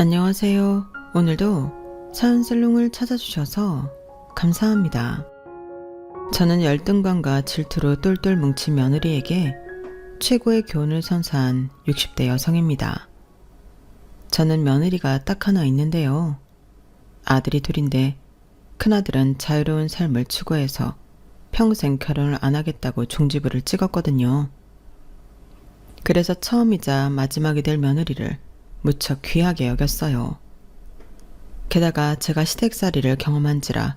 안녕하세요. 오늘도 사연슬롱을 찾아주셔서 감사합니다. 저는 열등감과 질투로 똘똘 뭉친 며느리에게 최고의 교훈을 선사한 60대 여성입니다. 저는 며느리가 딱 하나 있는데요. 아들이 둘인데 큰아들은 자유로운 삶을 추구해서 평생 결혼을 안 하겠다고 종지부를 찍었거든요. 그래서 처음이자 마지막이 될 며느리를 무척 귀하게 여겼어요. 게다가 제가 시댁살이를 경험한지라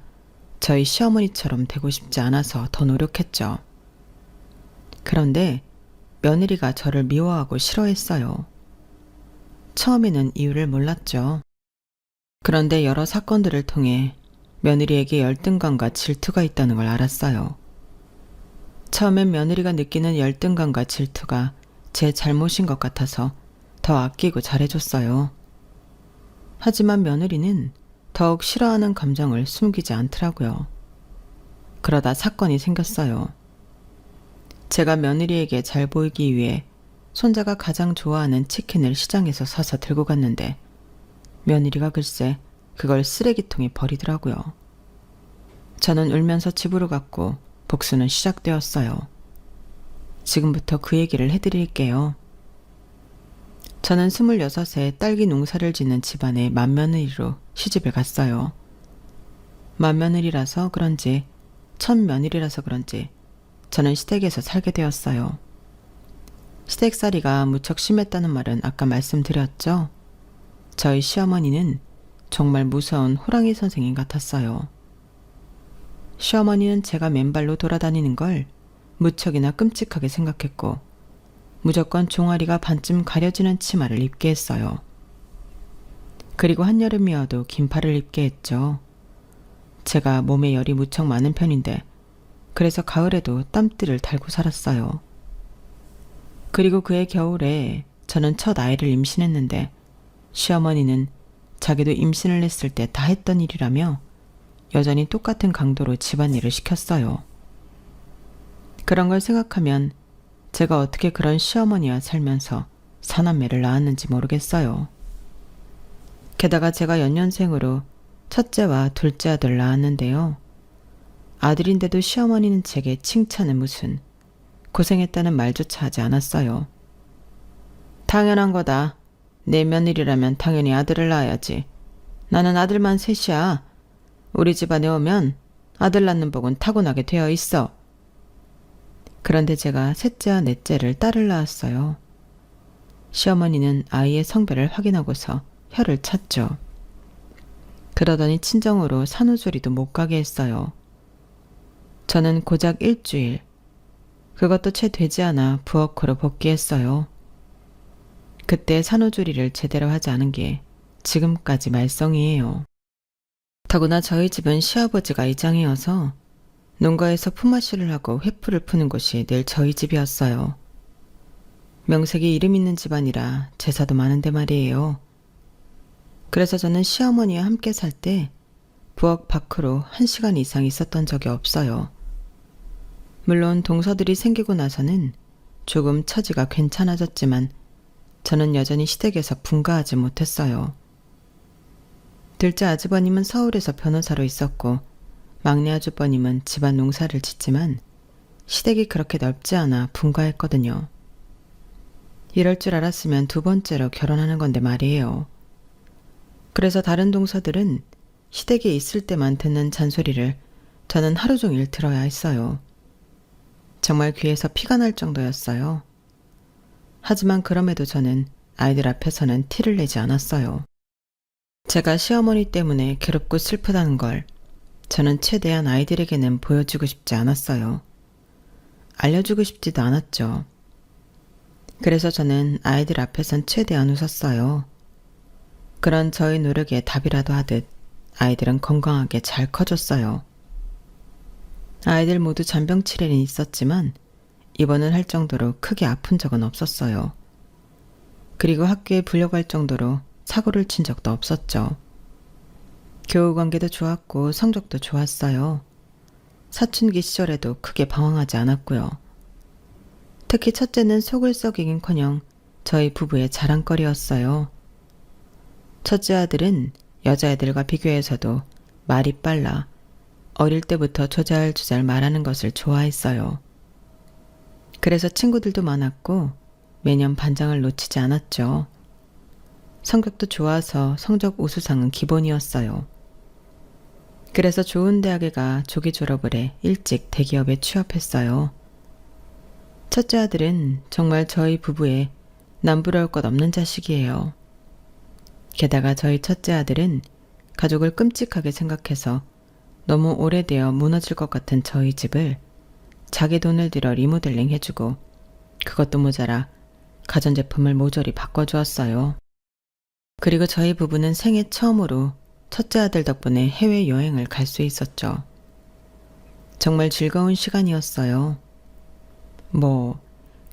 저희 시어머니처럼 되고 싶지 않아서 더 노력했죠. 그런데 며느리가 저를 미워하고 싫어했어요. 처음에는 이유를 몰랐죠. 그런데 여러 사건들을 통해 며느리에게 열등감과 질투가 있다는 걸 알았어요. 처음엔 며느리가 느끼는 열등감과 질투가 제 잘못인 것 같아서 더 아끼고 잘해줬어요. 하지만 며느리는 더욱 싫어하는 감정을 숨기지 않더라고요. 그러다 사건이 생겼어요. 제가 며느리에게 잘 보이기 위해 손자가 가장 좋아하는 치킨을 시장에서 사서 들고 갔는데 며느리가 글쎄 그걸 쓰레기통에 버리더라고요. 저는 울면서 집으로 갔고 복수는 시작되었어요. 지금부터 그 얘기를 해드릴게요. 저는 26에 딸기 농사를 짓는 집안의 맏며느리로 시집을 갔어요. 맏며느리라서 그런지 첫 며느리라서 그런지 저는 시댁에서 살게 되었어요. 시댁살이가 무척 심했다는 말은 아까 말씀드렸죠? 저희 시어머니는 정말 무서운 호랑이 선생님 같았어요. 시어머니는 제가 맨발로 돌아다니는 걸 무척이나 끔찍하게 생각했고 무조건 종아리가 반쯤 가려지는 치마를 입게 했어요. 그리고 한여름이어도 긴팔을 입게 했죠. 제가 몸에 열이 무척 많은 편인데 그래서 가을에도 땀띠를 달고 살았어요. 그리고 그해 겨울에 저는 첫 아이를 임신했는데 시어머니는 자기도 임신을 했을 때 다 했던 일이라며 여전히 똑같은 강도로 집안일을 시켰어요. 그런 걸 생각하면 제가 어떻게 그런 시어머니와 살면서 사남매를 낳았는지 모르겠어요. 게다가 제가 연년생으로 첫째와 둘째 아들을 낳았는데요. 아들인데도 시어머니는 제게 칭찬은 무슨 고생했다는 말조차 하지 않았어요. 당연한 거다. 내 며느리라면 당연히 아들을 낳아야지. 나는 아들만 셋이야. 우리 집안에 오면 아들 낳는 복은 타고나게 되어 있어. 그런데 제가 셋째와 넷째를 딸을 낳았어요. 시어머니는 아이의 성별을 확인하고서 혀를 찼죠. 그러더니 친정으로 산후조리도 못 가게 했어요. 저는 고작 일주일, 그것도 채 되지 않아 부엌으로 복귀했어요. 그때 산후조리를 제대로 하지 않은 게 지금까지 말썽이에요. 더구나 저희 집은 시아버지가 이장이어서 농가에서 품앗이를 하고 회풀을 푸는 곳이 늘 저희 집이었어요. 명색이 이름 있는 집안이라 제사도 많은데 말이에요. 그래서 저는 시어머니와 함께 살 때 부엌 밖으로 1시간 이상 있었던 적이 없어요. 물론 동서들이 생기고 나서는 조금 처지가 괜찮아졌지만 저는 여전히 시댁에서 분가하지 못했어요. 둘째 아주버님은 서울에서 변호사로 있었고 막내 아주버님은 집안 농사를 짓지만 시댁이 그렇게 넓지 않아 분가했거든요. 이럴 줄 알았으면 두 번째로 결혼하는 건데 말이에요. 그래서 다른 동서들은 시댁에 있을 때만 듣는 잔소리를 저는 하루 종일 들어야 했어요. 정말 귀에서 피가 날 정도였어요. 하지만 그럼에도 저는 아이들 앞에서는 티를 내지 않았어요. 제가 시어머니 때문에 괴롭고 슬프다는 걸 저는 최대한 아이들에게는 보여주고 싶지 않았어요. 알려주고 싶지도 않았죠. 그래서 저는 아이들 앞에선 최대한 웃었어요. 그런 저의 노력에 답이라도 하듯 아이들은 건강하게 잘 커졌어요. 아이들 모두 잔병치레는 있었지만 입원을 할 정도로 크게 아픈 적은 없었어요. 그리고 학교에 불려갈 정도로 사고를 친 적도 없었죠. 교우관계도 좋았고 성적도 좋았어요. 사춘기 시절에도 크게 방황하지 않았고요. 특히 첫째는 속을 썩이긴커녕 저희 부부의 자랑거리였어요. 첫째 아들은 여자애들과 비교해서도 말이 빨라 어릴 때부터 조잘조잘 말하는 것을 좋아했어요. 그래서 친구들도 많았고 매년 반장을 놓치지 않았죠. 성격도 좋아서 성적 우수상은 기본이었어요. 그래서 좋은 대학에 가 조기 졸업을 해 일찍 대기업에 취업했어요. 첫째 아들은 정말 저희 부부의 남부러울 것 없는 자식이에요. 게다가 저희 첫째 아들은 가족을 끔찍하게 생각해서 너무 오래되어 무너질 것 같은 저희 집을 자기 돈을 들여 리모델링 해주고 그것도 모자라 가전제품을 모조리 바꿔주었어요. 그리고 저희 부부는 생애 처음으로 첫째 아들 덕분에 해외여행을 갈 수 있었죠. 정말 즐거운 시간이었어요.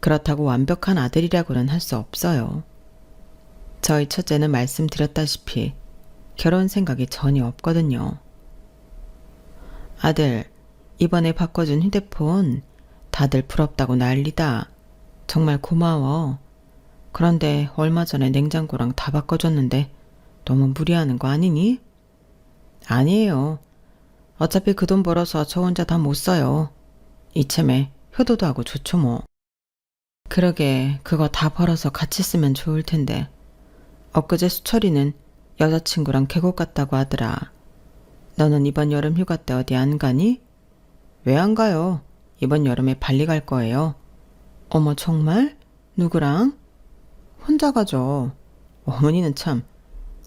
그렇다고 완벽한 아들이라고는 할 수 없어요. 저희 첫째는 말씀드렸다시피 결혼 생각이 전혀 없거든요. 아들, 이번에 바꿔준 휴대폰 다들 부럽다고 난리다. 정말 고마워. 그런데 얼마 전에 냉장고랑 다 바꿔줬는데 너무 무리하는 거 아니니? 아니에요. 어차피 그 돈 벌어서 저 혼자 다 못 써요. 이참에 효도도 하고 좋죠 뭐. 그러게 그거 다 벌어서 같이 쓰면 좋을 텐데. 엊그제 수철이는 여자친구랑 계곡 갔다고 하더라. 너는 이번 여름 휴가 때 어디 안 가니? 왜 안 가요? 이번 여름에 발리 갈 거예요. 어머 정말? 누구랑? 혼자 가죠. 어머니는 참,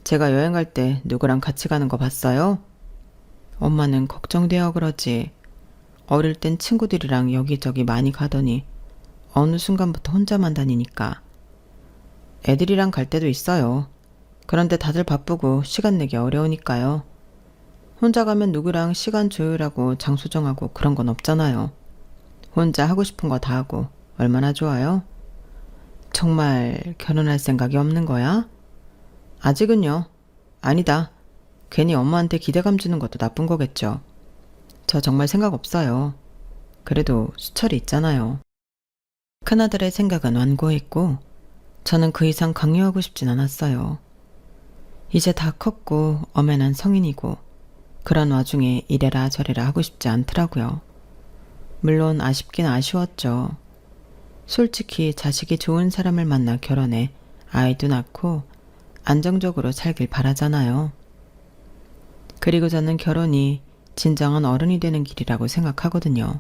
제가 여행 갈 때 누구랑 같이 가는 거 봤어요? 엄마는 걱정되어 그러지. 어릴 땐 친구들이랑 여기저기 많이 가더니 어느 순간부터 혼자만 다니니까. 애들이랑 갈 때도 있어요. 그런데 다들 바쁘고 시간 내기 어려우니까요. 혼자 가면 누구랑 시간 조율하고 장소 정하고 그런 건 없잖아요. 혼자 하고 싶은 거 다 하고 얼마나 좋아요? 정말 결혼할 생각이 없는 거야? 아직은요. 아니다. 괜히 엄마한테 기대감 주는 것도 나쁜 거겠죠. 저 정말 생각 없어요. 그래도 수철이 있잖아요. 큰아들의 생각은 완고했고 저는 그 이상 강요하고 싶진 않았어요. 이제 다 컸고 엄연한 성인이고 그런 와중에 이래라 저래라 하고 싶지 않더라고요. 물론 아쉽긴 아쉬웠죠. 솔직히 자식이 좋은 사람을 만나 결혼해 아이도 낳고 안정적으로 살길 바라잖아요. 그리고 저는 결혼이 진정한 어른이 되는 길이라고 생각하거든요.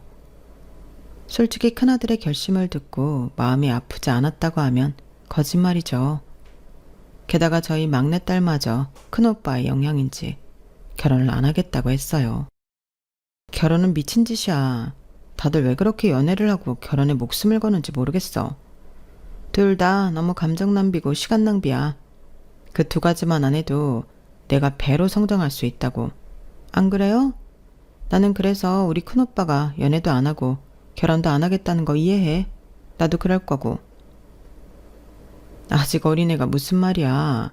솔직히 큰아들의 결심을 듣고 마음이 아프지 않았다고 하면 거짓말이죠. 게다가 저희 막내딸마저 큰오빠의 영향인지 결혼을 안 하겠다고 했어요. 결혼은 미친 짓이야. 다들 왜 그렇게 연애를 하고 결혼에 목숨을 거는지 모르겠어. 둘 다 너무 감정 낭비고 시간 낭비야. 그 두 가지만 안 해도 내가 배로 성장할 수 있다고. 안 그래요? 나는 그래서 우리 큰오빠가 연애도 안 하고 결혼도 안 하겠다는 거 이해해. 나도 그럴 거고. 아직 어린애가 무슨 말이야.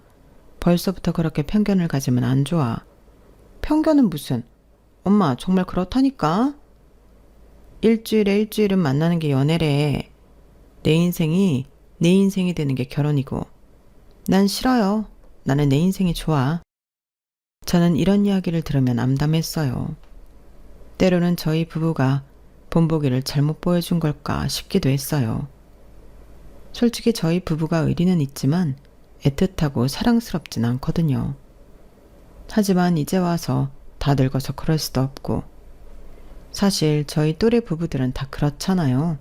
벌써부터 그렇게 편견을 가지면 안 좋아. 편견은 무슨. 엄마 정말 그렇다니까. 일주일에 일주일은 만나는 게 연애래. 내 인생이 내 인생이 되는 게 결혼이고. 난 싫어요. 나는 내 인생이 좋아. 저는 이런 이야기를 들으면 암담했어요. 때로는 저희 부부가 본보기를 잘못 보여준 걸까 싶기도 했어요. 솔직히 저희 부부가 의리는 있지만 애틋하고 사랑스럽진 않거든요. 하지만 이제 와서 다 늙어서 그럴 수도 없고 사실 저희 또래 부부들은 다 그렇잖아요.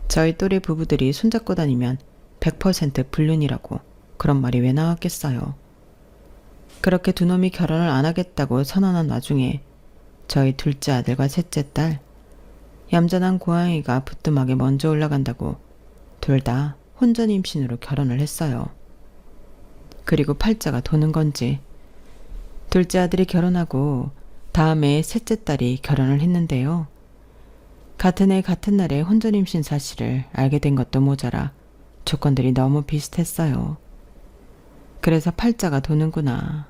저희 또래 부부들이 손잡고 다니면 100% 불륜이라고 그런 말이 왜 나왔겠어요. 그렇게 두 놈이 결혼을 안 하겠다고 선언한 와중에 저희 둘째 아들과 셋째 딸 얌전한 고양이가 부뚜막에 먼저 올라간다고 둘 다 혼전 임신으로 결혼을 했어요. 그리고 팔자가 도는 건지 둘째 아들이 결혼하고 다음에 셋째 딸이 결혼을 했는데요. 같은 해 같은 날에 혼전 임신 사실을 알게 된 것도 모자라 조건들이 너무 비슷했어요. 그래서 팔자가 도는구나.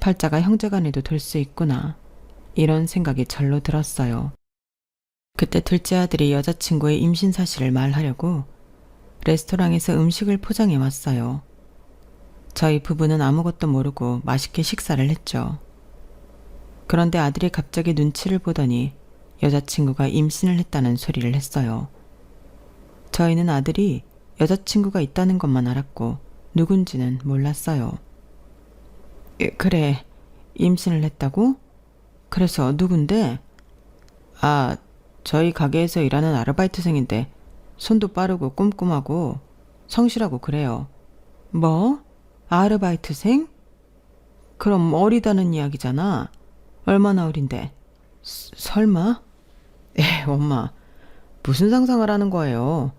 팔자가 형제간에도 돌 수 있구나. 이런 생각이 절로 들었어요. 그때 둘째 아들이 여자친구의 임신 사실을 말하려고 레스토랑에서 음식을 포장해 왔어요. 저희 부부는 아무것도 모르고 맛있게 식사를 했죠. 그런데 아들이 갑자기 눈치를 보더니 여자친구가 임신을 했다는 소리를 했어요. 저희는 아들이 여자친구가 있다는 것만 알았고 누군지는 몰랐어요. 그래, 임신을 했다고? 그래서 누군데? 아, 저희 가게에서 일하는 아르바이트생인데 손도 빠르고 꼼꼼하고 성실하고 그래요. 뭐? 아르바이트생? 그럼 어리다는 이야기잖아. 얼마나 어린데? 설마? 엄마, 무슨 상상을 하는 거예요?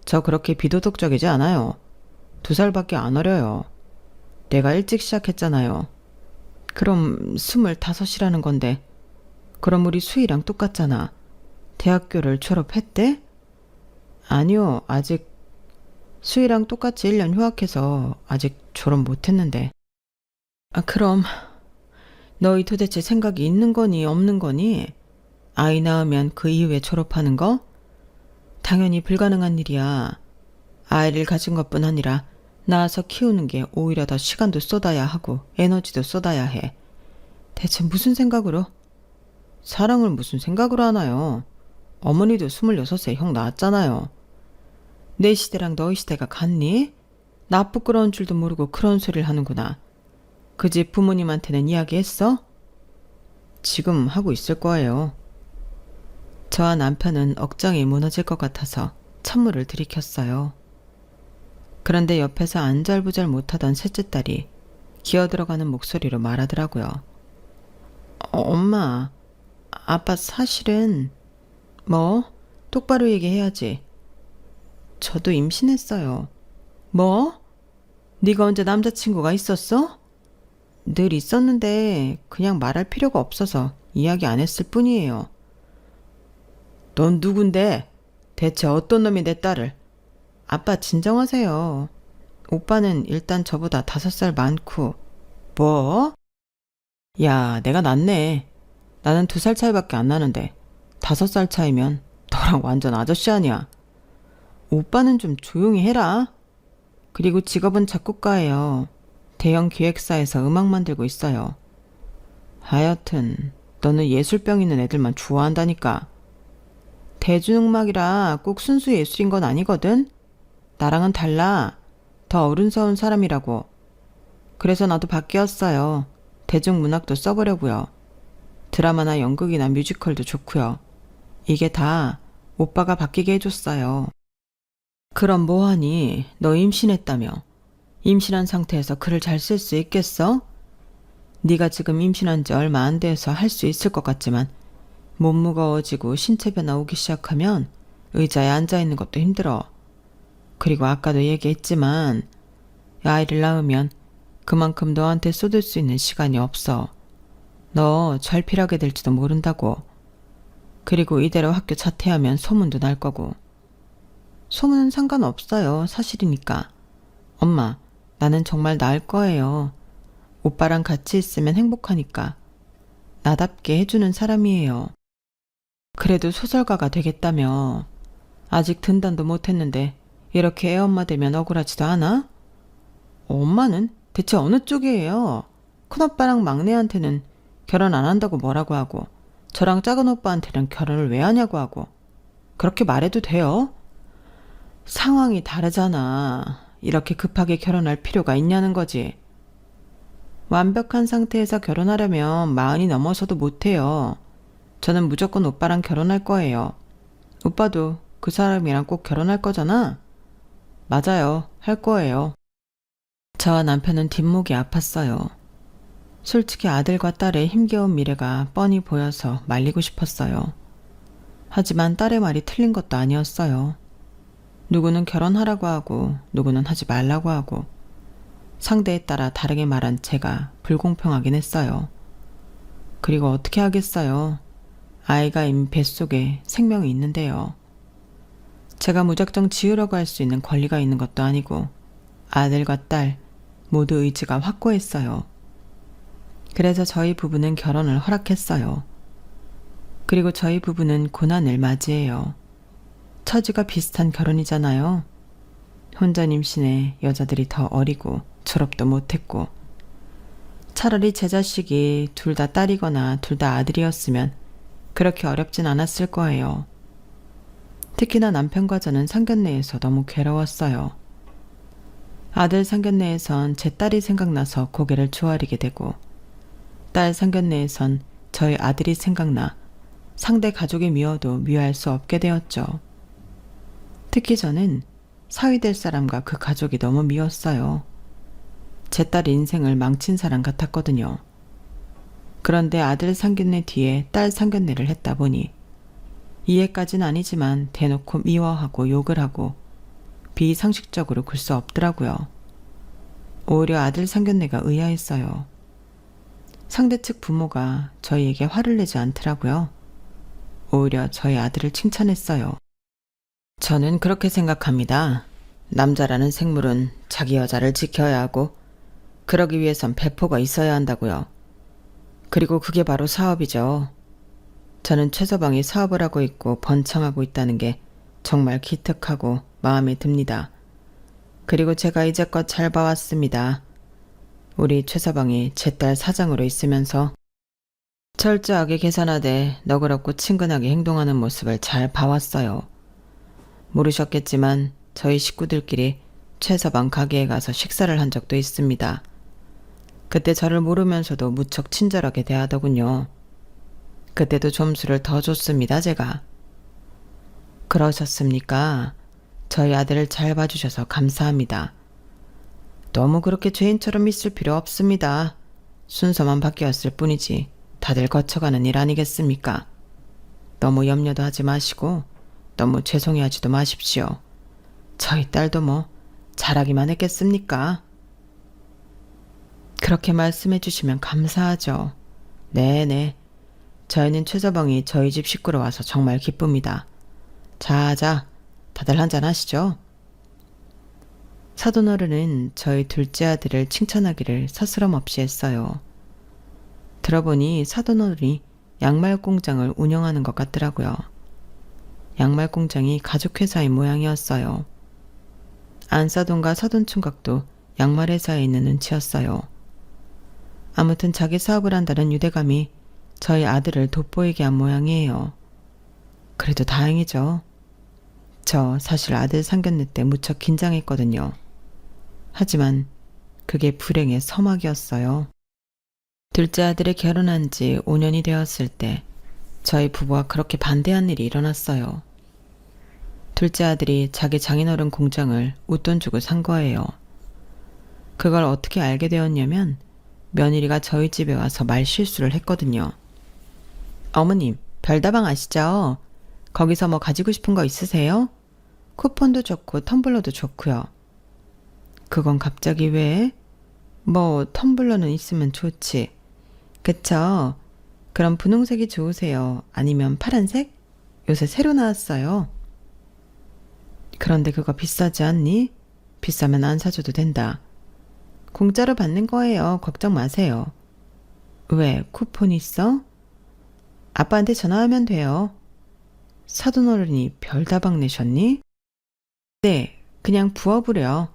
저 그렇게 비도덕적이지 않아요. 2살밖에 안 어려요. 내가 일찍 시작했잖아요. 그럼 25이라는 건데, 그럼 우리 수희랑 똑같잖아. 대학교를 졸업했대? 아니요, 아직 수희랑 똑같이 1년 휴학해서 아직 졸업 못했는데. 그럼 너희 도대체 생각이 있는 거니 없는 거니? 아이 낳으면 그 이후에 졸업하는 거? 당연히 불가능한 일이야. 아이를 가진 것뿐 아니라 낳아서 키우는 게 오히려 더 시간도 쏟아야 하고 에너지도 쏟아야 해. 대체 무슨 생각으로? 사랑을 무슨 생각으로 하나요? 어머니도 26세 형 낳았잖아요. 내 시대랑 너희 시대가 같니? 나 부끄러운 줄도 모르고 그런 소리를 하는구나. 그 집 부모님한테는 이야기했어? 지금 하고 있을 거예요. 저와 남편은 억장이 무너질 것 같아서 찬물을 들이켰어요. 그런데 옆에서 안절부절 못하던 셋째 딸이 기어들어가는 목소리로 말하더라고요. 엄마, 아빠 사실은... 뭐? 똑바로 얘기해야지. 저도 임신했어요. 뭐? 네가 언제 남자친구가 있었어? 늘 있었는데 그냥 말할 필요가 없어서 이야기 안 했을 뿐이에요. 넌 누군데? 대체 어떤 놈이 내 딸을? 아빠 진정하세요. 오빠는 일단 저보다 5살 많고. 뭐? 야, 내가 낫네. 나는 2살 차이밖에 안 나는데 5살 차이면 너랑 완전 아저씨 아니야. 오빠는 좀 조용히 해라. 그리고 직업은 작곡가예요. 대형 기획사에서 음악 만들고 있어요. 하여튼 너는 예술병 있는 애들만 좋아한다니까. 대중음악이라 꼭 순수 예술인 건 아니거든. 나랑은 달라. 더 어른스러운 사람이라고. 그래서 나도 바뀌었어요. 대중문학도 써보려고요. 드라마나 연극이나 뮤지컬도 좋고요. 이게 다 오빠가 바뀌게 해줬어요. 그럼 뭐하니? 너 임신했다며. 임신한 상태에서 글을 잘 쓸 수 있겠어? 네가 지금 임신한 지 얼마 안 돼서 할 수 있을 것 같지만 몸 무거워지고 신체 변화 오기 시작하면 의자에 앉아있는 것도 힘들어. 그리고 아까도 얘기했지만 아이를 낳으면 그만큼 너한테 쏟을 수 있는 시간이 없어. 너 절필하게 될지도 모른다고. 그리고 이대로 학교 자퇴하면 소문도 날 거고. 소문은 상관없어요. 사실이니까. 엄마, 나는 정말 나을 거예요. 오빠랑 같이 있으면 행복하니까. 나답게 해주는 사람이에요. 그래도 소설가가 되겠다며. 아직 등단도 못했는데 이렇게 애엄마 되면 억울하지도 않아? 엄마는 대체 어느 쪽이에요? 큰오빠랑 막내한테는 결혼 안 한다고 뭐라고 하고 저랑 작은 오빠한테는 결혼을 왜 하냐고 하고. 그렇게 말해도 돼요? 상황이 다르잖아. 이렇게 급하게 결혼할 필요가 있냐는 거지. 완벽한 상태에서 결혼하려면 40이 넘어서도 못해요. 저는 무조건 오빠랑 결혼할 거예요. 오빠도 그 사람이랑 꼭 결혼할 거잖아? 맞아요. 할 거예요. 저와 남편은 뒷목이 아팠어요. 솔직히 아들과 딸의 힘겨운 미래가 뻔히 보여서 말리고 싶었어요. 하지만 딸의 말이 틀린 것도 아니었어요. 누구는 결혼하라고 하고 누구는 하지 말라고 하고 상대에 따라 다르게 말한 제가 불공평하긴 했어요. 그리고 어떻게 하겠어요. 아이가 이미 뱃속에 생명이 있는데요. 제가 무작정 지으려고 할 수 있는 권리가 있는 것도 아니고 아들과 딸 모두 의지가 확고했어요. 그래서 저희 부부는 결혼을 허락했어요. 그리고 저희 부부는 고난을 맞이해요. 처지가 비슷한 결혼이잖아요. 혼전 임신에 여자들이 더 어리고 졸업도 못했고, 차라리 제 자식이 둘 다 딸이거나 둘 다 아들이었으면 그렇게 어렵진 않았을 거예요. 특히나 남편과 저는 상견례에서 너무 괴로웠어요. 아들 상견례에선 제 딸이 생각나서 고개를 조아리게 되고, 딸 상견례에선 저희 아들이 생각나 상대 가족이 미워도 미워할 수 없게 되었죠. 특히 저는 사위 될 사람과 그 가족이 너무 미웠어요. 제 딸 인생을 망친 사람 같았거든요. 그런데 아들 상견례 뒤에 딸 상견례를 했다 보니 이해까진 아니지만 대놓고 미워하고 욕을 하고 비상식적으로 굴 수 없더라고요. 오히려 아들 상견례가 의아했어요. 상대 측 부모가 저희에게 화를 내지 않더라고요. 오히려 저희 아들을 칭찬했어요. 저는 그렇게 생각합니다. 남자라는 생물은 자기 여자를 지켜야 하고 그러기 위해선 배포가 있어야 한다고요. 그리고 그게 바로 사업이죠. 저는 최서방이 사업을 하고 있고 번창하고 있다는 게 정말 기특하고 마음에 듭니다. 그리고 제가 이제껏 잘 봐왔습니다. 우리 최서방이 제 딸 사장으로 있으면서 철저하게 계산하되 너그럽고 친근하게 행동하는 모습을 잘 봐왔어요. 모르셨겠지만 저희 식구들끼리 최서방 가게에 가서 식사를 한 적도 있습니다. 그때 저를 모르면서도 무척 친절하게 대하더군요. 그때도 점수를 더 줬습니다, 제가. 그러셨습니까? 저희 아들을 잘 봐주셔서 감사합니다. 너무 그렇게 죄인처럼 있을 필요 없습니다. 순서만 바뀌었을 뿐이지 다들 거쳐가는 일 아니겠습니까? 너무 염려도 하지 마시고 너무 죄송해하지도 마십시오. 저희 딸도 뭐 잘하기만 했겠습니까? 그렇게 말씀해 주시면 감사하죠. 네네. 저희는 최서방이 저희 집 식구로 와서 정말 기쁩니다. 자자, 다들 한잔 하시죠. 사돈어른은 저희 둘째 아들을 칭찬하기를 서스럼 없이 했어요. 들어보니 사돈어른이 양말 공장을 운영하는 것 같더라고요. 양말 공장이 가족회사인 모양이었어요. 안사돈과 사돈총각도 양말 회사에 있는 눈치였어요. 아무튼 자기 사업을 한다는 유대감이 저희 아들을 돋보이게 한 모양이에요. 그래도 다행이죠. 저 사실 아들 상견례 때 무척 긴장했거든요. 하지만 그게 불행의 서막이었어요. 둘째 아들이 결혼한 지 5년이 되었을 때 저희 부부가 그렇게 반대한 일이 일어났어요. 둘째 아들이 자기 장인어른 공장을 웃돈 주고 산 거예요. 그걸 어떻게 알게 되었냐면 며느리가 저희 집에 와서 말 실수를 했거든요. 어머님, 별다방 아시죠? 거기서 뭐 가지고 싶은 거 있으세요? 쿠폰도 좋고 텀블러도 좋고요. 그건 갑자기 왜? 뭐 텀블러는 있으면 좋지. 그쵸? 그럼 분홍색이 좋으세요? 아니면 파란색? 요새 새로 나왔어요. 그런데 그거 비싸지 않니? 비싸면 안 사줘도 된다. 공짜로 받는 거예요. 걱정 마세요. 왜? 쿠폰 있어? 아빠한테 전화하면 돼요. 사돈어른이 별다방 내셨니? 네, 그냥 부업으려.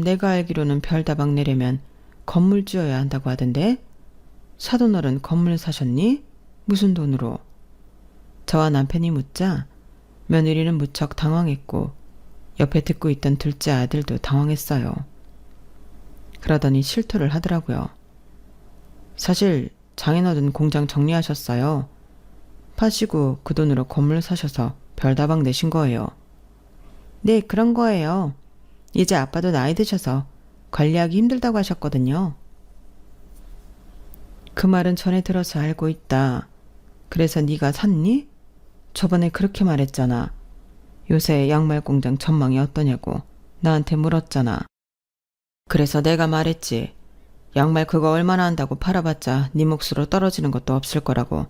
내가 알기로는 별다방 내려면 건물 지어야 한다고 하던데. 사돈어른 건물 사셨니? 무슨 돈으로? 저와 남편이 묻자 며느리는 무척 당황했고 옆에 듣고 있던 둘째 아들도 당황했어요. 그러더니 실토를 하더라고요. 사실 장인어른 공장 정리하셨어요. 파시고 그 돈으로 건물 사셔서 별다방 내신 거예요. 네, 그런 거예요. 이제 아빠도 나이 드셔서 관리하기 힘들다고 하셨거든요. 그 말은 전에 들어서 알고 있다. 그래서 네가 샀니? 저번에 그렇게 말했잖아. 요새 양말 공장 전망이 어떠냐고 나한테 물었잖아. 그래서 내가 말했지. 양말 그거 얼마나 한다고 팔아봤자 네 몫으로 떨어지는 것도 없을 거라고.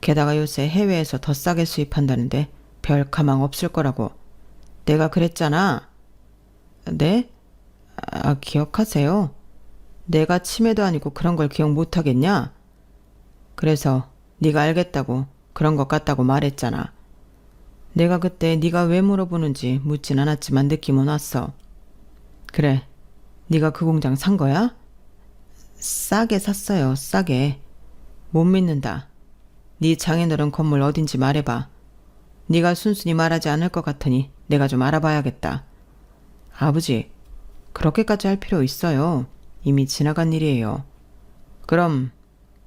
게다가 요새 해외에서 더 싸게 수입한다는데 별 가망 없을 거라고. 내가 그랬잖아. 네? 기억하세요? 내가 치매도 아니고 그런 걸 기억 내가 그때 네가 왜 물어보는지 묻진 않았지만 느낌은 왔어. 그래, 네가 그 공장 산 거야? 싸게 샀어요, 싸게. 못 믿는다. 네 장인어른 건물 어딘지 말해봐. 네가 순순히 말하지 않을 것 같으니 내가 좀 알아봐야겠다. 아버지, 그렇게까지 할 필요 있어요. 이미 지나간 일이에요. 그럼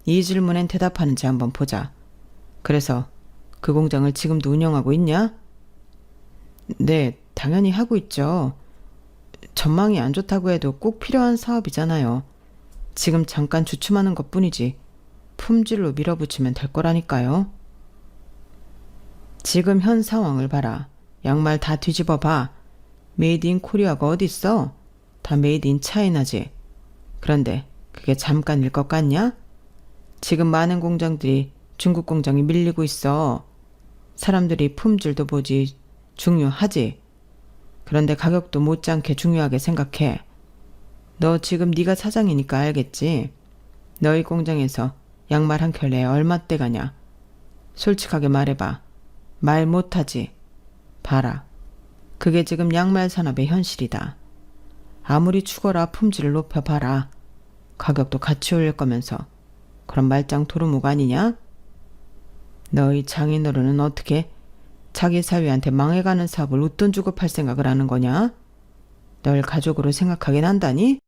이 질문엔 대답하는지 한번 보자. 그래서 그 공장을 지금도 운영하고 있냐? 네, 당연히 하고 있죠. 전망이 안 좋다고 해도 꼭 필요한 사업이잖아요. 지금 잠깐 주춤하는 것뿐이지 품질로 밀어붙이면 될 거라니까요. 지금 현 상황을 봐라. 양말 다 뒤집어 봐. 메이드 인 코리아가 어딨어? 다 메이드 인 차이나지. 그런데 그게 잠깐일 것 같냐? 지금 많은 공장들이 중국 공장이 밀리고 있어. 사람들이 품질도 보지 중요하지. 그런데 가격도 못지않게 중요하게 생각해. 너 지금 네가 사장이니까 알겠지? 너희 공장에서 양말 한 켤레에 얼마대 가냐? 솔직하게 말해봐. 말 못하지? 봐라. 그게 지금 양말 산업의 현실이다. 아무리 죽어라 품질을 높여봐라. 가격도 같이 올릴 거면서. 그럼 말짱 도루묵 아니냐? 너희 장인어른은 어떻게 자기 사위한테 망해가는 사업을 웃돈 주고 팔 생각을 하는 거냐? 널 가족으로 생각하긴 한다니?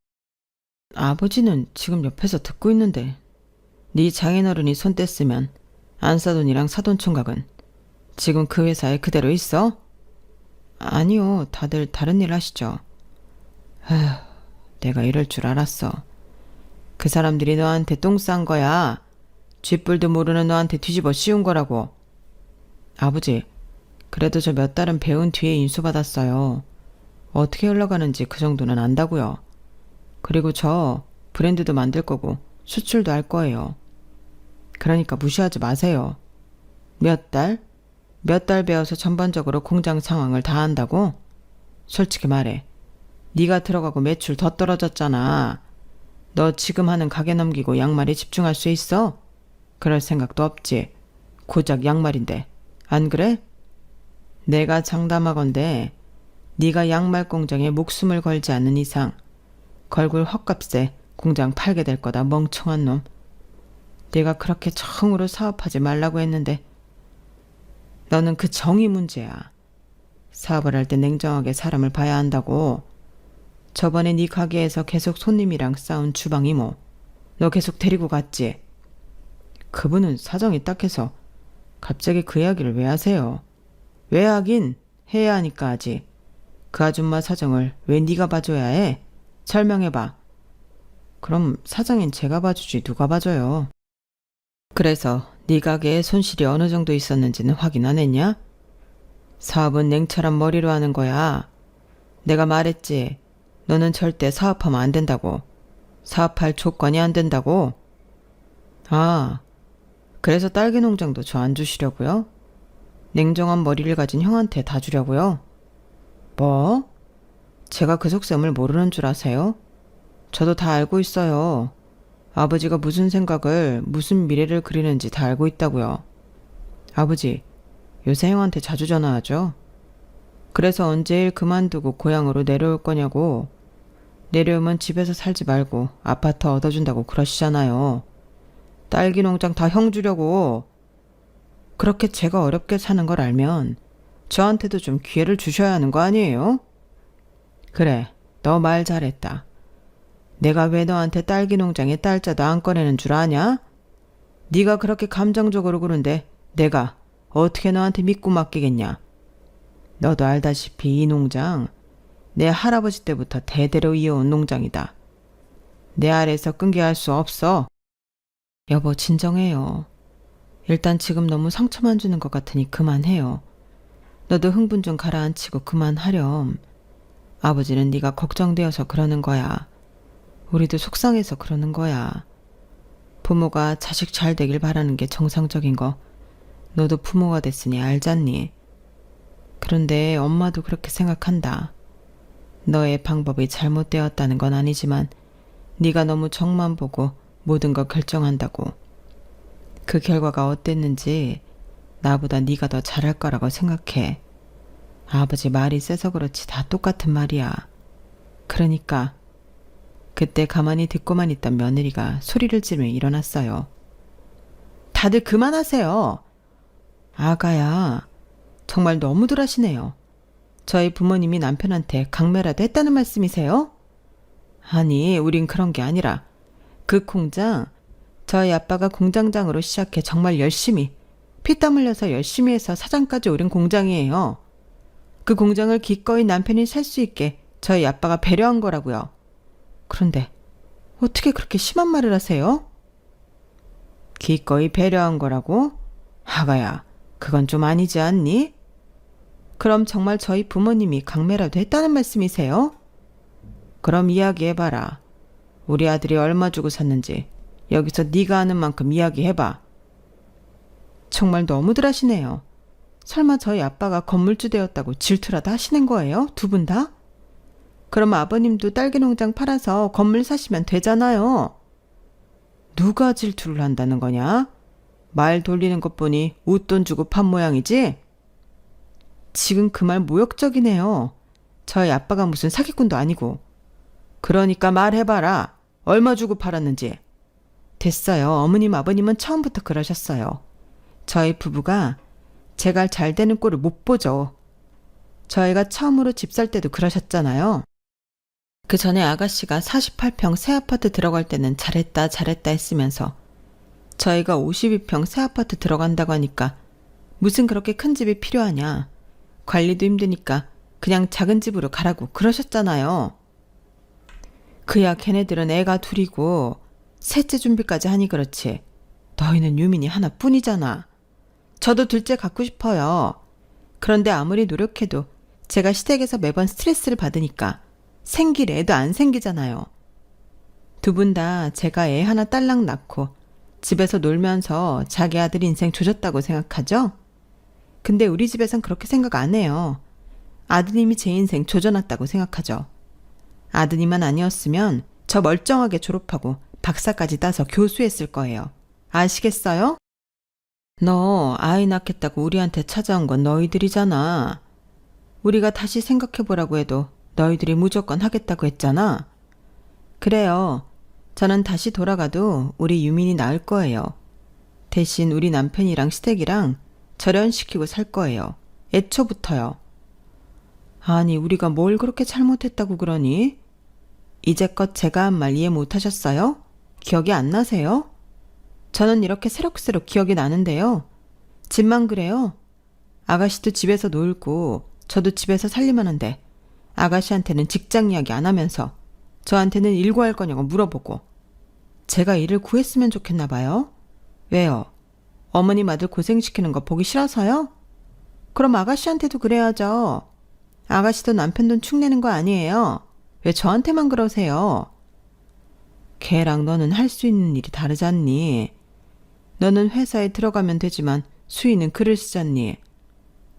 아버지는 지금 옆에서 듣고 있는데 네 장인어른이 손 뗐으면 안사돈이랑 사돈총각은 지금 그 회사에 그대로 있어? 아니요, 다들 다른 일 하시죠. 아휴, 내가 이럴 줄 알았어. 그 사람들이 너한테 똥 싼 거야. 쥐뿔도 모르는 너한테 뒤집어 씌운 거라고. 아버지, 그래도 저 몇 달은 배운 뒤에 인수받았어요. 어떻게 흘러가는지 그 정도는 안다고요. 그리고 저 브랜드도 만들 거고 수출도 할 거예요. 그러니까 무시하지 마세요. 몇 달? 몇 달 배워서 전반적으로 공장 상황을 다 안다고? 솔직히 말해. 네가 들어가고 매출 더 떨어졌잖아. 너 지금 하는 가게 넘기고 양말에 집중할 수 있어? 그럴 생각도 없지. 고작 양말인데. 안 그래? 내가 장담하건대 네가 양말 공장에 목숨을 걸지 않는 이상 걸굴 헛값에 공장 팔게 될 거다, 멍청한 놈. 내가 그렇게 정으로 사업하지 말라고 했는데 너는 그 정이 문제야. 사업을 할 때 냉정하게 사람을 봐야 한다고. 저번에 네 가게에서 계속 손님이랑 싸운 주방 이모, 너 계속 데리고 갔지? 그분은 사정이 딱해서 갑자기 그 이야기를 왜 하세요? 왜 하긴 해야 하니까 하지. 그 아줌마 사정을 왜 네가 봐줘야 해? 설명해봐. 그럼 사장인 제가 봐주지 누가 봐줘요. 그래서 네 가게에 손실이 어느 정도 있었는지는 확인 안 했냐? 사업은 냉철한 머리로 하는 거야. 내가 말했지. 너는 절대 사업하면 안 된다고. 사업할 조건이 안 된다고. 아, 그래서 딸기 농장도 저 안 주시려고요? 냉정한 머리를 가진 형한테 다 주려고요? 뭐? 제가 그 속셈을 모르는 줄 아세요? 저도 다 알고 있어요. 아버지가 무슨 생각을, 무슨 미래를 그리는지 다 알고 있다고요. 아버지, 요새 형한테 자주 전화하죠? 그래서 언제 일 그만두고 고향으로 내려올 거냐고. 내려오면 집에서 살지 말고 아파트 얻어준다고 그러시잖아요. 딸기 농장 다 형 주려고. 그렇게 제가 어렵게 사는 걸 알면 저한테도 좀 기회를 주셔야 하는 거 아니에요? 그래, 너 말 잘했다. 내가 왜 너한테 딸기 농장에 딸자도 안 꺼내는 줄 아냐? 네가 그렇게 감정적으로 구는데 내가 어떻게 너한테 믿고 맡기겠냐? 너도 알다시피 이 농장 내 할아버지 때부터 대대로 이어온 농장이다. 내 아래에서 끊게 할 수 없어. 여보, 진정해요. 일단 지금 너무 상처만 주는 것 같으니 그만해요. 너도 흥분 좀 가라앉히고 그만하렴. 아버지는 네가 걱정되어서 그러는 거야. 우리도 속상해서 그러는 거야. 부모가 자식 잘 되길 바라는 게 정상적인 거 너도 부모가 됐으니 알잖니. 그런데 엄마도 그렇게 생각한다. 너의 방법이 잘못되었다는 건 아니지만 네가 너무 정만 보고 모든 걸 결정한다고. 그 결과가 어땠는지 나보다 네가 더 잘할 거라고 생각해. 아버지 말이 세서 그렇지 다 똑같은 말이야. 그러니까. 그때 가만히 듣고만 있던 며느리가 소리를 지르며 일어났어요. 다들 그만하세요. 아가야, 정말 너무들 하시네요. 저희 부모님이 남편한테 강매라도 했다는 말씀이세요? 아니, 우린 그런 게 아니라 그 공장, 저희 아빠가 공장장으로 시작해 정말 열심히, 피땀 흘려서 열심히 해서 사장까지 오른 공장이에요. 그 공장을 기꺼이 남편이 살 수 있게 저희 아빠가 배려한 거라고요. 그런데 어떻게 그렇게 심한 말을 하세요? 기꺼이 배려한 거라고? 아가야, 그건 좀 아니지 않니? 그럼 정말 저희 부모님이 강매라도 했다는 말씀이세요? 그럼 이야기해봐라. 우리 아들이 얼마 주고 샀는지 여기서 네가 아는 만큼 이야기해봐. 정말 너무들 하시네요. 설마 저희 아빠가 건물주 되었다고 질투라도 하시는 거예요? 두 분 다? 그럼 아버님도 딸기 농장 팔아서 건물 사시면 되잖아요. 누가 질투를 한다는 거냐? 말 돌리는 것 보니 웃돈 주고 판 모양이지? 지금 그 말 모욕적이네요. 저희 아빠가 무슨 사기꾼도 아니고. 그러니까 말해봐라. 얼마 주고 팔았는지. 됐어요. 어머님 아버님은 처음부터 그러셨어요. 저희 부부가 제가 잘 되는 꼴을 못 보죠. 저희가 처음으로 집 살 때도 그러셨잖아요. 그 전에 아가씨가 48평 새 아파트 들어갈 때는 잘했다 했으면서 저희가 52평 새 아파트 들어간다고 하니까 무슨 그렇게 큰 집이 필요하냐. 관리도 힘드니까 그냥 작은 집으로 가라고 그러셨잖아요. 그야 걔네들은 애가 둘이고 셋째 준비까지 하니 그렇지. 너희는 유민이 하나뿐이잖아. 저도 둘째 갖고 싶어요. 그런데 아무리 노력해도 제가 시댁에서 매번 스트레스를 받으니까 생길 애도 안 생기잖아요. 두 분 다 제가 애 하나 딸랑 낳고 집에서 놀면서 자기 아들 인생 조졌다고 생각하죠? 근데 우리 집에선 그렇게 생각 안 해요. 아드님이 제 인생 조져놨다고 생각하죠. 아드님만 아니었으면 저 멀쩡하게 졸업하고 박사까지 따서 교수했을 거예요. 아시겠어요? 너 아이 낳겠다고 우리한테 찾아온 건 너희들이잖아. 우리가 다시 생각해보라고 해도 너희들이 무조건 하겠다고 했잖아. 그래요. 저는 다시 돌아가도 우리 유민이 낳을 거예요. 대신 우리 남편이랑 시댁이랑 절연시키고 살 거예요. 애초부터요. 아니, 우리가 뭘 그렇게 잘못했다고 그러니? 이제껏 제가 한 말 이해 못하셨어요? 기억이 안 나세요? 저는 이렇게 새록새록 기억이 나는데요. 집만 그래요. 아가씨도 집에서 놀고 저도 집에서 살림하는데 아가씨한테는 직장 이야기 안 하면서 저한테는 일구할 거냐고 물어보고 제가 일을 구했으면 좋겠나 봐요. 왜요? 어머님 아들 고생시키는 거 보기 싫어서요? 그럼 아가씨한테도 그래야죠. 아가씨도 남편 돈 축내는 거 아니에요? 왜 저한테만 그러세요? 걔랑 너는 할 수 있는 일이 다르잖니. 너는 회사에 들어가면 되지만 수희는 글을 쓰잖니.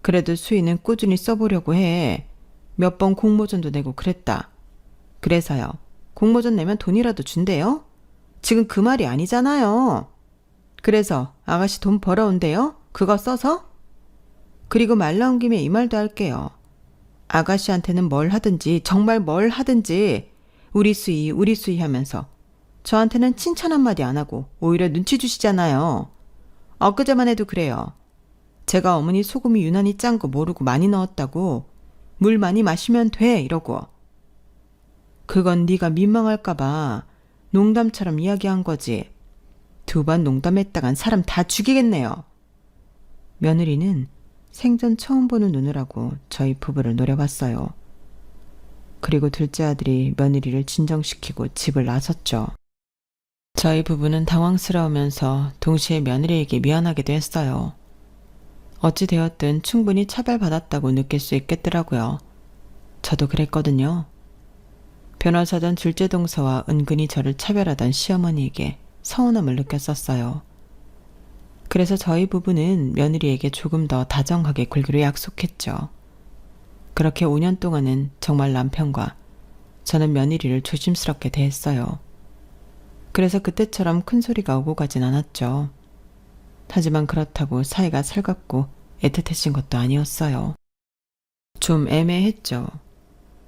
그래도 수희는 꾸준히 써보려고 해. 몇 번 공모전도 내고 그랬다. 그래서요. 공모전 내면 돈이라도 준대요? 지금 그 말이 아니잖아요. 그래서 아가씨 돈 벌어온대요? 그거 써서? 그리고 말 나온 김에 이 말도 할게요. 아가씨한테는 뭘 하든지 정말 뭘 하든지 우리 수희 하면서 저한테는 칭찬 한마디 안 하고 오히려 눈치 주시잖아요. 엊그제만 해도 그래요. 제가 어머니 소금이 유난히 짠 거 모르고 많이 넣었다고 물 많이 마시면 돼 이러고. 그건 네가 민망할까봐 농담처럼 이야기한 거지. 두 번 농담했다간 사람 다 죽이겠네요. 며느리는 생전 처음 보는 눈으라고 저희 부부를 노려봤어요. 그리고 둘째 아들이 며느리를 진정시키고 집을 나섰죠. 저희 부부는 당황스러우면서 동시에 며느리에게 미안하기도 했어요. 어찌 되었든 충분히 차별받았다고 느낄 수 있겠더라고요. 저도 그랬거든요. 변호사던 둘째 동서와 은근히 저를 차별하던 시어머니에게 서운함을 느꼈었어요. 그래서 저희 부부는 며느리에게 조금 더 다정하게 굴기로 약속했죠. 그렇게 5년 동안은 정말 남편과 저는 며느리를 조심스럽게 대했어요. 그래서 그때처럼 큰 소리가 오고 가진 않았죠. 하지만 그렇다고 사이가 살갑고 애틋해진 것도 아니었어요. 좀 애매했죠.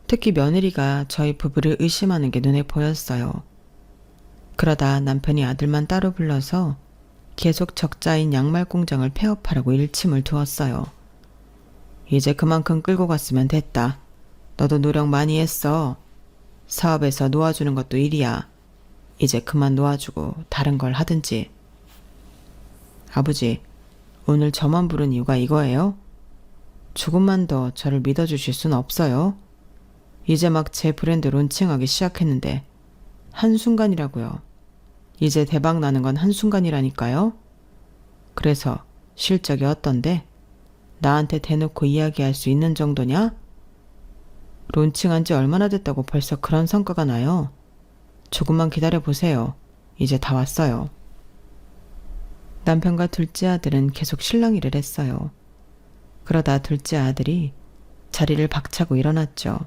특히 며느리가 저희 부부를 의심하는 게 눈에 보였어요. 그러다 남편이 아들만 따로 불러서 계속 적자인 양말 공장을 폐업하라고 일침을 두었어요. 이제 그만큼 끌고 갔으면 됐다. 너도 노력 많이 했어. 사업에서 놓아주는 것도 일이야. 이제 그만 놓아주고 다른 걸 하든지. 아버지, 오늘 저만 부른 이유가 이거예요? 조금만 더 저를 믿어주실 순 없어요? 이제 막 제 브랜드 론칭하기 시작했는데 한순간이라고요. 이제 대박 나는 건 한순간이라니까요. 그래서 실적이 어떤데? 나한테 대놓고 이야기할 수 있는 정도냐? 론칭한 지 얼마나 됐다고 벌써 그런 성과가 나요? 조금만 기다려보세요. 이제 다 왔어요. 남편과 둘째 아들은 계속 실랑이를 했어요. 그러다 둘째 아들이 자리를 박차고 일어났죠.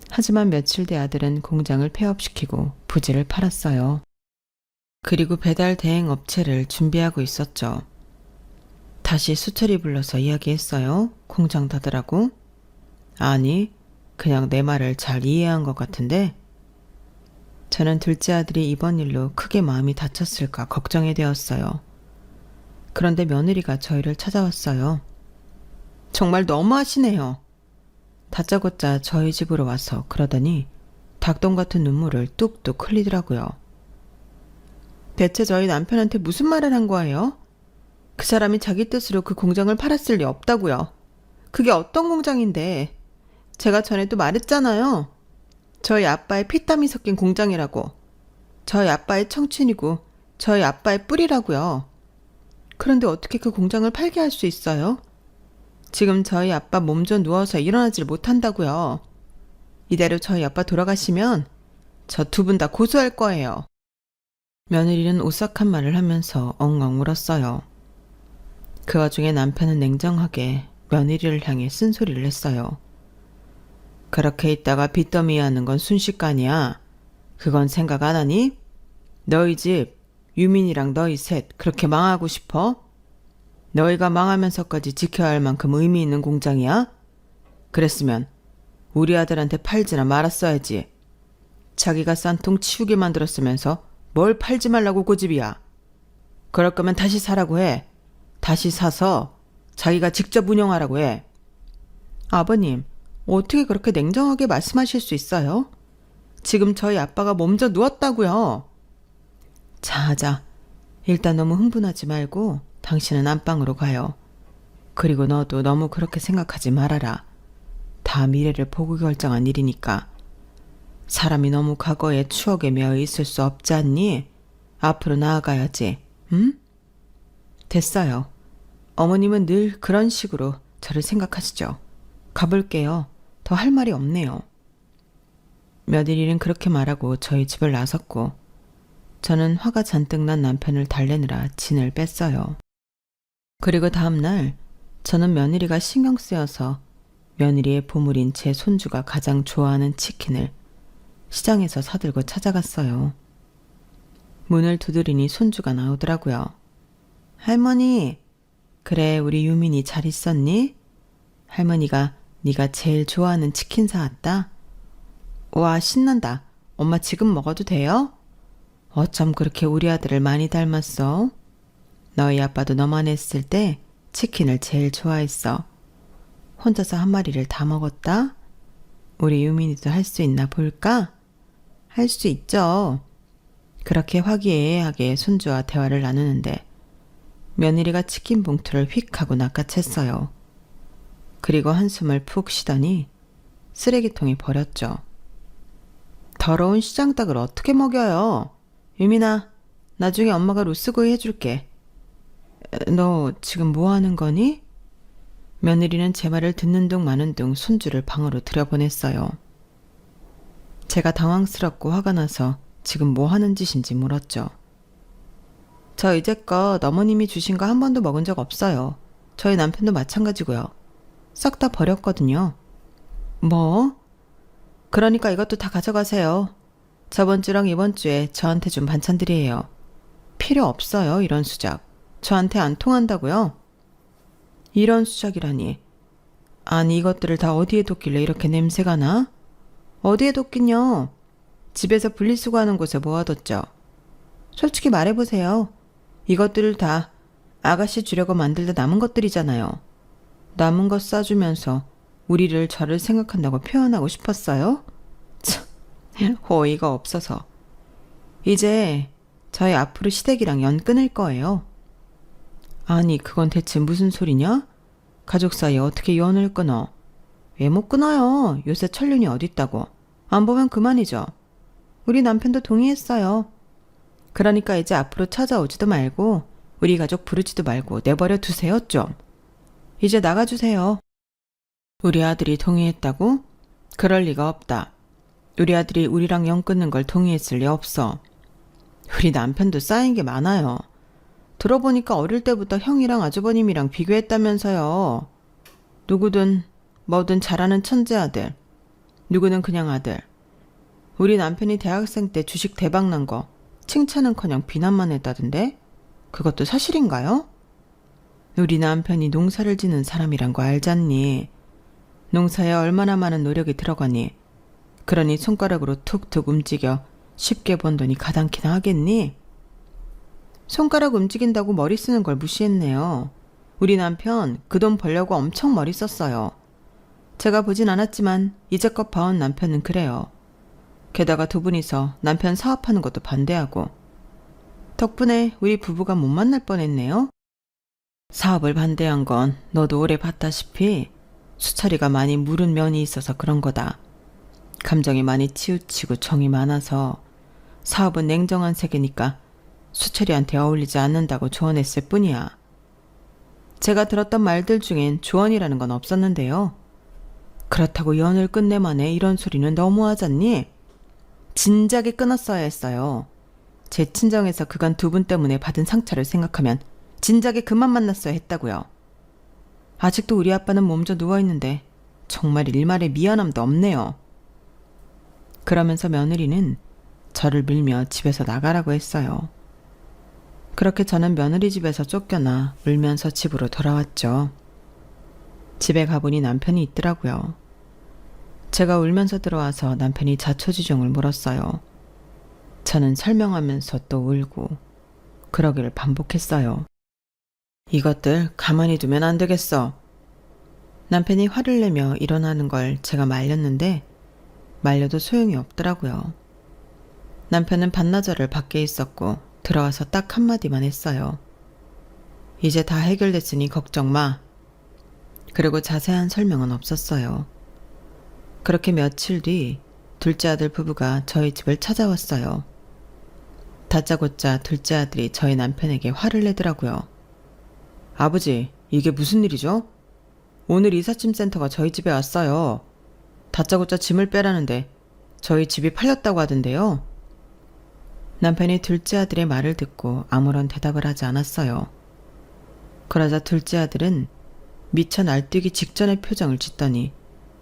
하지만 며칠 뒤 아들은 공장을 폐업시키고 부지를 팔았어요. 그리고 배달 대행 업체를 준비하고 있었죠. 다시 수철이 불러서 이야기했어요. 공장 닫으라고? 아니, 그냥 내 말을 잘 이해한 것 같은데. 저는 둘째 아들이 이번 일로 크게 마음이 다쳤을까 걱정이 되었어요. 그런데 며느리가 저희를 찾아왔어요. 정말 너무하시네요. 다짜고짜 저희 집으로 와서 그러더니 닭똥 같은 눈물을 뚝뚝 흘리더라고요. 대체 저희 남편한테 무슨 말을 한 거예요? 그 사람이 자기 뜻으로 그 공장을 팔았을 리 없다고요. 그게 어떤 공장인데. 제가 전에도 말했잖아요. 저희 아빠의 피땀이 섞인 공장이라고. 저희 아빠의 청춘이고 저희 아빠의 뿌리라고요. 그런데 어떻게 그 공장을 팔게 할 수 있어요? 지금 저희 아빠 몸져 누워서 일어나질 못한다고요. 이대로 저희 아빠 돌아가시면 저 두 분 다 고소할 거예요. 며느리는 오싹한 말을 하면서 엉엉 울었어요. 그 와중에 남편은 냉정하게 며느리를 향해 쓴소리를 했어요. 그렇게 있다가 빚더미 하는 건 순식간이야. 그건 생각 안 하니? 너희 집, 유민이랑 너희 셋 그렇게 망하고 싶어? 너희가 망하면서까지 지켜야 할 만큼 의미 있는 공장이야? 그랬으면 우리 아들한테 팔지나 말았어야지. 자기가 싼통 치우게 만들었으면서 뭘 팔지 말라고 고집이야. 그럴 거면 다시 사라고 해. 다시 사서 자기가 직접 운영하라고 해. 아버님, 어떻게 그렇게 냉정하게 말씀하실 수 있어요? 지금 저희 아빠가 몸져 누웠다고요. 자, 일단 너무 흥분하지 말고 당신은 안방으로 가요. 그리고 너도 너무 그렇게 생각하지 말아라. 다 미래를 보고 결정한 일이니까. 사람이 너무 과거의 추억에 매여 있을 수 없지 않니? 앞으로 나아가야지. 응? 됐어요. 어머님은 늘 그런 식으로 저를 생각하시죠. 가볼게요. 더 할 말이 없네요. 며느리는 그렇게 말하고 저희 집을 나섰고 저는 화가 잔뜩 난 남편을 달래느라 진을 뺐어요. 그리고 다음날 저는 며느리가 신경 쓰여서 며느리의 보물인 제 손주가 가장 좋아하는 치킨을 시장에서 사들고 찾아갔어요. 문을 두드리니 손주가 나오더라고요. 할머니, 그래 우리 유민이 잘 있었니? 할머니가 네가 제일 좋아하는 치킨 사왔다. 와, 신난다. 엄마 지금 먹어도 돼요? 어쩜 그렇게 우리 아들을 많이 닮았어? 너희 아빠도 너만 했을 때 치킨을 제일 좋아했어. 혼자서 한 마리를 다 먹었다? 우리 유민이도 할 수 있나 볼까? 할 수 있죠. 그렇게 화기애애하게 손주와 대화를 나누는데 며느리가 치킨 봉투를 휙 하고 낚아챘어요. 그리고 한숨을 푹 쉬더니 쓰레기통에 버렸죠. 더러운 시장닭을 어떻게 먹여요? 유민아, 나중에 엄마가 로스구이 해줄게. 너 지금 뭐 하는 거니? 며느리는 제 말을 듣는 둥 마는 둥 손주를 방으로 들여보냈어요. 제가 당황스럽고 화가 나서 지금 뭐 하는 짓인지 물었죠. 저 이제껏 어머님이 주신 거 한 번도 먹은 적 없어요. 저희 남편도 마찬가지고요. 싹 다 버렸거든요. 뭐? 그러니까 이것도 다 가져가세요. 저번 주랑 이번 주에 저한테 준 반찬들이에요. 필요 없어요, 이런 수작. 저한테 안 통한다고요? 이런 수작이라니. 아니 이것들을 다 어디에 뒀길래 이렇게 냄새가 나? 어디에 뒀긴요? 집에서 분리수거하는 곳에 모아뒀죠. 솔직히 말해보세요. 이것들을 다 아가씨 주려고 만들다 남은 것들이잖아요. 남은 것 싸주면서 우리를 저를 생각한다고 표현하고 싶었어요? 참, 어이가 없어서. 이제 저희 앞으로 시댁이랑 연 끊을 거예요. 아니 그건 대체 무슨 소리냐? 가족 사이에 어떻게 연을 끊어? 왜 못 끊어요? 요새 천륜이 어딨다고. 안 보면 그만이죠. 우리 남편도 동의했어요. 그러니까 이제 앞으로 찾아오지도 말고 우리 가족 부르지도 말고 내버려 두세요 좀. 이제 나가주세요. 우리 아들이 동의했다고? 그럴 리가 없다. 우리 아들이 우리랑 연 끊는 걸 동의했을 리 없어. 우리 남편도 쌓인 게 많아요. 들어보니까 어릴 때부터 형이랑 아주버님이랑 비교했다면서요. 누구든 뭐든 잘하는 천재 아들. 누구는 그냥 아들. 우리 남편이 대학생 때 주식 대박 난 거 칭찬은커녕 비난만 했다던데? 그것도 사실인가요? 우리 남편이 농사를 지는 사람이란 거 알잖니? 농사에 얼마나 많은 노력이 들어가니? 그러니 손가락으로 툭툭 움직여 쉽게 번 돈이 가당키나 하겠니? 손가락 움직인다고 머리 쓰는 걸 무시했네요. 우리 남편 그 돈 벌려고 엄청 머리 썼어요. 제가 보진 않았지만 이제껏 봐온 남편은 그래요. 게다가 두 분이서 남편 사업하는 것도 반대하고. 덕분에 우리 부부가 못 만날 뻔했네요. 사업을 반대한 건 너도 오래 봤다시피 수철이가 많이 물은 면이 있어서 그런 거다. 감정이 많이 치우치고 정이 많아서 사업은 냉정한 세계니까 수철이한테 어울리지 않는다고 조언했을 뿐이야. 제가 들었던 말들 중엔 조언이라는 건 없었는데요. 그렇다고 연을 끝내만에 이런 소리는 너무하잖니? 진작에 끊었어야 했어요. 제 친정에서 그간 두 분 때문에 받은 상처를 생각하면 진작에 그만 만났어야 했다고요. 아직도 우리 아빠는 몸져 누워있는데 정말 일말의 미안함도 없네요. 그러면서 며느리는 저를 밀며 집에서 나가라고 했어요. 그렇게 저는 며느리 집에서 쫓겨나 울면서 집으로 돌아왔죠. 집에 가보니 남편이 있더라고요. 제가 울면서 들어와서 남편이 자초지종을 물었어요. 저는 설명하면서 또 울고 그러기를 반복했어요. 이것들 가만히 두면 안 되겠어. 남편이 화를 내며 일어나는 걸 제가 말렸는데 말려도 소용이 없더라고요. 남편은 반나절을 밖에 있었고 들어와서 딱 한마디만 했어요. 이제 다 해결됐으니 걱정 마. 그리고 자세한 설명은 없었어요. 그렇게 며칠 뒤 둘째 아들 부부가 저희 집을 찾아왔어요. 다짜고짜 둘째 아들이 저희 남편에게 화를 내더라고요. 아버지, 이게 무슨 일이죠? 오늘 이삿짐 센터가 저희 집에 왔어요. 다짜고짜 짐을 빼라는데 저희 집이 팔렸다고 하던데요. 남편이 둘째 아들의 말을 듣고 아무런 대답을 하지 않았어요. 그러자 둘째 아들은 미쳐 날뛰기 직전의 표정을 짓더니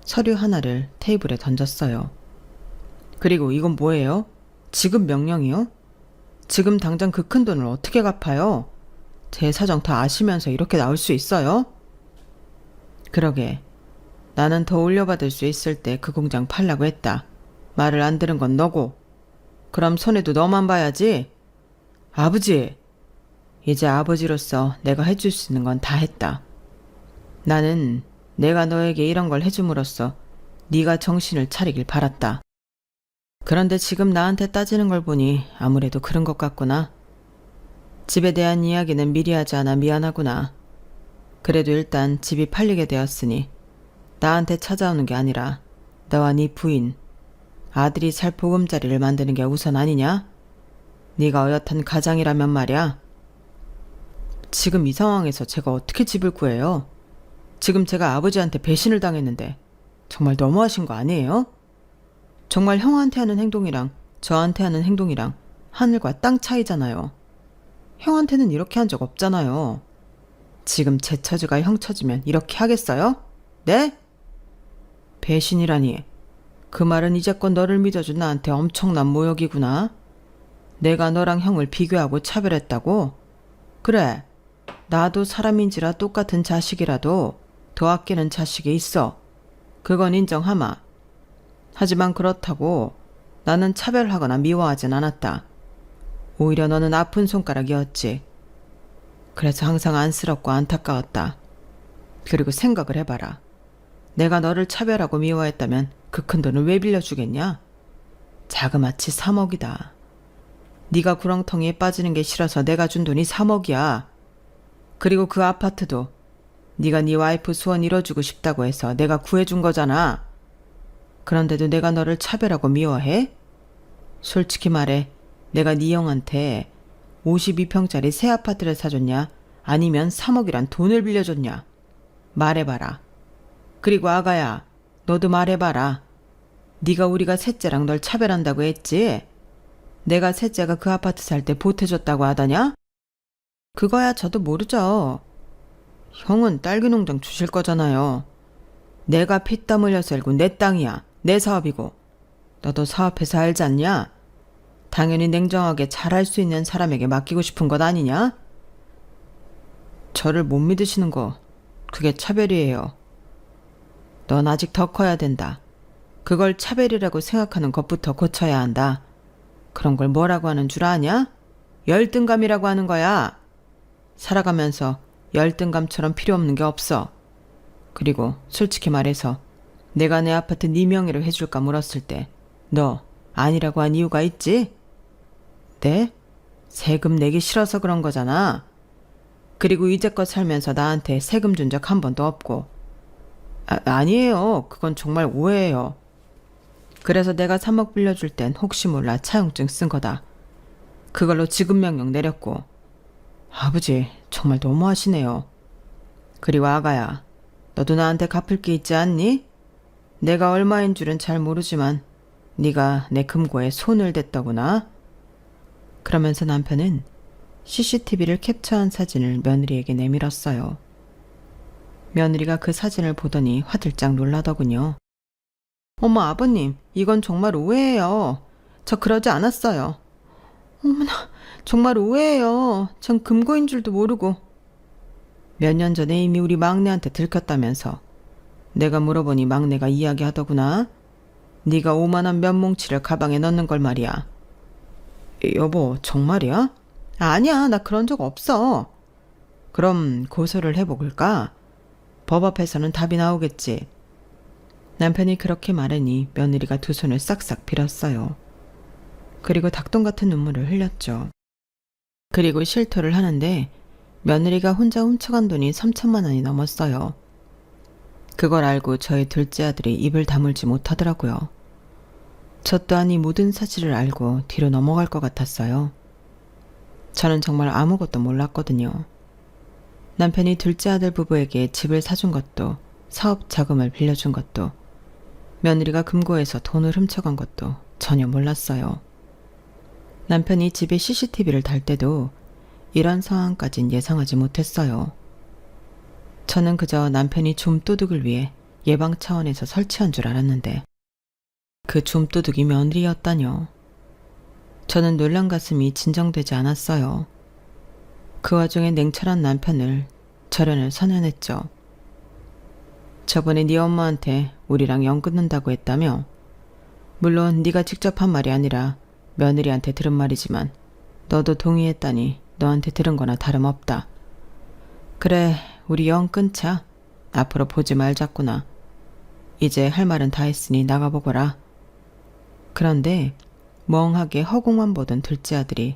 서류 하나를 테이블에 던졌어요. 그리고 이건 뭐예요? 지급 명령이요? 지금 당장 그 큰 돈을 어떻게 갚아요? 제 사정 다 아시면서 이렇게 나올 수 있어요? 그러게. 나는 더 올려받을 수 있을 때 그 공장 팔라고 했다. 말을 안 들은 건 너고. 그럼 손해도 너만 봐야지. 아버지. 이제 아버지로서 내가 해줄 수 있는 건 다 했다. 나는 내가 너에게 이런 걸 해줌으로써 네가 정신을 차리길 바랐다. 그런데 지금 나한테 따지는 걸 보니 아무래도 그런 것 같구나. 집에 대한 이야기는 미리 하지 않아 미안하구나. 그래도 일단 집이 팔리게 되었으니 나한테 찾아오는 게 아니라 너와 네 부인, 아들이 살 보금자리를 만드는 게 우선 아니냐? 네가 어엿한 가장이라면 말이야. 지금 이 상황에서 제가 어떻게 집을 구해요? 지금 제가 아버지한테 배신을 당했는데 정말 너무하신 거 아니에요? 정말 형한테 하는 행동이랑 저한테 하는 행동이랑 하늘과 땅 차이잖아요. 형한테는 이렇게 한 적 없잖아요. 지금 제 처지가 형 처지면 이렇게 하겠어요? 네? 배신이라니. 그 말은 이제껏 너를 믿어준 나한테 엄청난 모욕이구나. 내가 너랑 형을 비교하고 차별했다고? 그래. 나도 사람인지라 똑같은 자식이라도 더 아끼는 자식이 있어. 그건 인정하마. 하지만 그렇다고 나는 차별하거나 미워하진 않았다. 오히려 너는 아픈 손가락이었지. 그래서 항상 안쓰럽고 안타까웠다. 그리고 생각을 해봐라. 내가 너를 차별하고 미워했다면 그 큰 돈을 왜 빌려주겠냐? 자그마치 3억이다. 네가 구렁텅이에 빠지는 게 싫어서 내가 준 돈이 3억이야. 그리고 그 아파트도 네가 네 와이프 소원 이뤄주고 싶다고 해서 내가 구해준 거잖아. 그런데도 내가 너를 차별하고 미워해? 솔직히 말해, 내가 네 형한테 52평짜리 새 아파트를 사줬냐? 아니면 3억이란 돈을 빌려줬냐? 말해봐라. 그리고 아가야, 너도 말해봐라. 네가 우리가 셋째랑 널 차별한다고 했지? 내가 셋째가 그 아파트 살 때 보태줬다고 하더냐? 그거야 저도 모르죠. 형은 딸기 농장 주실 거잖아요. 내가 피땀 흘려서 일고 내 땅이야. 내 사업이고. 너도 사업해서 알지 않냐? 당연히 냉정하게 잘할 수 있는 사람에게 맡기고 싶은 것 아니냐? 저를 못 믿으시는 거 그게 차별이에요. 넌 아직 더 커야 된다. 그걸 차별이라고 생각하는 것부터 고쳐야 한다. 그런 걸 뭐라고 하는 줄 아냐? 열등감이라고 하는 거야. 살아가면서 열등감처럼 필요 없는 게 없어. 그리고 솔직히 말해서 내가 내 아파트 네 명의로 해줄까 물었을 때 너 아니라고 한 이유가 있지? 네? 세금 내기 싫어서 그런 거잖아. 그리고 이제껏 살면서 나한테 세금 준 적 한 번도 없고. 아니에요. 그건 정말 오해예요. 그래서 내가 3억 빌려줄 땐 혹시 몰라 차용증 쓴 거다. 그걸로 지급 명령 내렸고. 아버지, 정말 너무하시네요. 그리고 아가야, 너도 나한테 갚을 게 있지 않니? 내가 얼마인 줄은 잘 모르지만 네가 내 금고에 손을 댔더구나. 그러면서 남편은 CCTV를 캡처한 사진을 며느리에게 내밀었어요. 며느리가 그 사진을 보더니 화들짝 놀라더군요. 어머 아버님, 이건 정말 오해예요. 저 그러지 않았어요. 어머나, 정말 오해예요. 전 금고인 줄도 모르고. 몇 년 전에 이미 우리 막내한테 들켰다면서. 내가 물어보니 막내가 이야기하더구나. 네가 5만 원 몇 뭉치를 가방에 넣는 걸 말이야. 여보, 정말이야? 아니야, 나 그런 적 없어. 그럼 고소를 해볼까? 법 앞에서는 답이 나오겠지. 남편이 그렇게 말하니 며느리가 두 손을 싹싹 빌었어요. 그리고 닭똥 같은 눈물을 흘렸죠. 그리고 실토를 하는데 며느리가 혼자 훔쳐간 돈이 3천만 원이 넘었어요. 그걸 알고 저희 둘째 아들이 입을 다물지 못하더라고요. 저 또한 이 모든 사실을 알고 뒤로 넘어갈 것 같았어요. 저는 정말 아무것도 몰랐거든요. 남편이 둘째 아들 부부에게 집을 사준 것도, 사업 자금을 빌려준 것도, 며느리가 금고에서 돈을 훔쳐간 것도 전혀 몰랐어요. 남편이 집에 CCTV를 달 때도 이런 상황까진 예상하지 못했어요. 저는 그저 남편이 좀도둑을 위해 예방 차원에서 설치한 줄 알았는데 그 좀도둑이 며느리였다뇨. 저는 놀란 가슴이 진정되지 않았어요. 그 와중에 냉철한 남편을 절연을 선언했죠. 저번에 네 엄마한테 우리랑 연 끊는다고 했다며? 물론 네가 직접 한 말이 아니라 며느리한테 들은 말이지만 너도 동의했다니 너한테 들은 거나 다름없다. 그래, 우리 연 끊자. 앞으로 보지 말자꾸나. 이제 할 말은 다 했으니 나가보거라. 그런데 멍하게 허공만 보던 둘째 아들이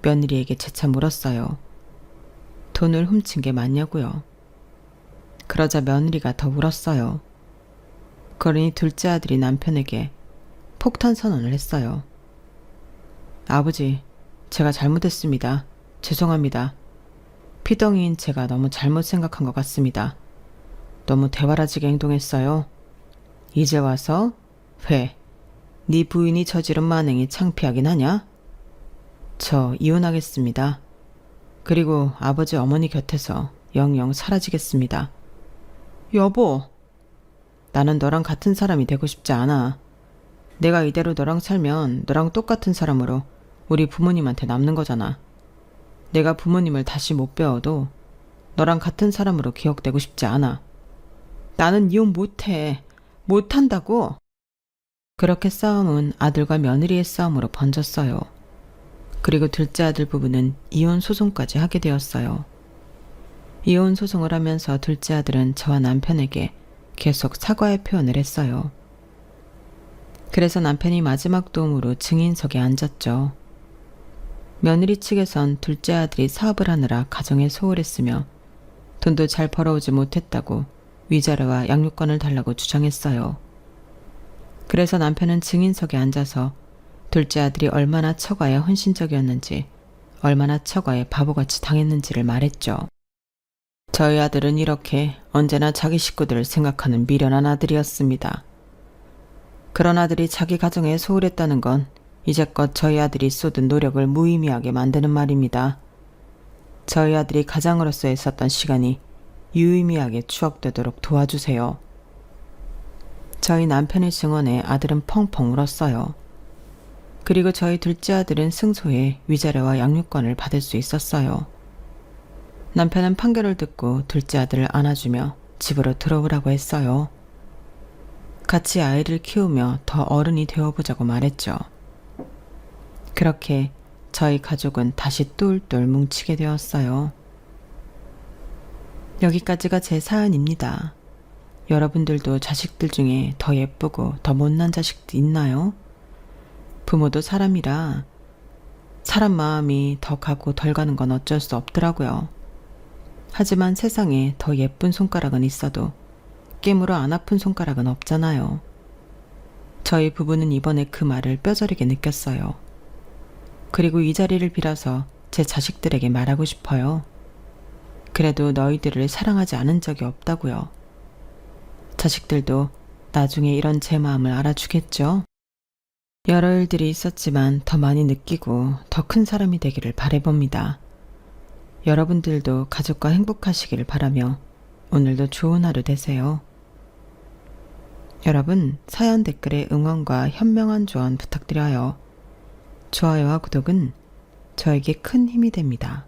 며느리에게 재차 물었어요. 돈을 훔친 게 맞냐고요. 그러자 며느리가 더 울었어요. 그러니 둘째 아들이 남편에게 폭탄 선언을 했어요. 아버지, 제가 잘못했습니다. 죄송합니다. 피덩이인 제가 너무 잘못 생각한 것 같습니다. 너무 대바라지게 행동했어요. 이제 와서 왜 네 부인이 저지른 만행이 창피하긴 하냐? 저 이혼하겠습니다. 그리고 아버지 어머니 곁에서 영영 사라지겠습니다. 여보, 나는 너랑 같은 사람이 되고 싶지 않아. 내가 이대로 너랑 살면 너랑 똑같은 사람으로 우리 부모님한테 남는 거잖아. 내가 부모님을 다시 못 배워도 너랑 같은 사람으로 기억되고 싶지 않아. 나는 이혼 못해. 못한다고. 그렇게 싸움은 아들과 며느리의 싸움으로 번졌어요. 그리고 둘째 아들 부부는 이혼 소송까지 하게 되었어요. 이혼 소송을 하면서 둘째 아들은 저와 남편에게 계속 사과의 표현을 했어요. 그래서 남편이 마지막 도움으로 증인석에 앉았죠. 며느리 측에선 둘째 아들이 사업을 하느라 가정에 소홀했으며 돈도 잘 벌어오지 못했다고 위자료와 양육권을 달라고 주장했어요. 그래서 남편은 증인석에 앉아서 둘째 아들이 얼마나 처가에 헌신적이었는지, 얼마나 처가에 바보같이 당했는지를 말했죠. 저희 아들은 이렇게 언제나 자기 식구들을 생각하는 미련한 아들이었습니다. 그런 아들이 자기 가정에 소홀했다는 건 이제껏 저희 아들이 쏟은 노력을 무의미하게 만드는 말입니다. 저희 아들이 가장으로서 있었던 시간이 유의미하게 추억되도록 도와주세요. 저희 남편의 증언에 아들은 펑펑 울었어요. 그리고 저희 둘째 아들은 승소해 위자료와 양육권을 받을 수 있었어요. 남편은 판결을 듣고 둘째 아들을 안아주며 집으로 들어오라고 했어요. 같이 아이를 키우며 더 어른이 되어보자고 말했죠. 그렇게 저희 가족은 다시 똘똘 뭉치게 되었어요. 여기까지가 제 사연입니다. 여러분들도 자식들 중에 더 예쁘고 더 못난 자식도 있나요? 부모도 사람이라 사람 마음이 더 가고 덜 가는 건 어쩔 수 없더라고요. 하지만 세상에 더 예쁜 손가락은 있어도 깨물어 안 아픈 손가락은 없잖아요. 저희 부부는 이번에 그 말을 뼈저리게 느꼈어요. 그리고 이 자리를 빌어서 제 자식들에게 말하고 싶어요. 그래도 너희들을 사랑하지 않은 적이 없다고요. 자식들도 나중에 이런 제 마음을 알아주겠죠? 여러 일들이 있었지만 더 많이 느끼고 더 큰 사람이 되기를 바라봅니다. 여러분들도 가족과 행복하시기를 바라며 오늘도 좋은 하루 되세요. 여러분, 사연 댓글에 응원과 현명한 조언 부탁드려요. 좋아요와 구독은 저에게 큰 힘이 됩니다.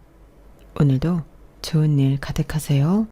오늘도 좋은 일 가득하세요.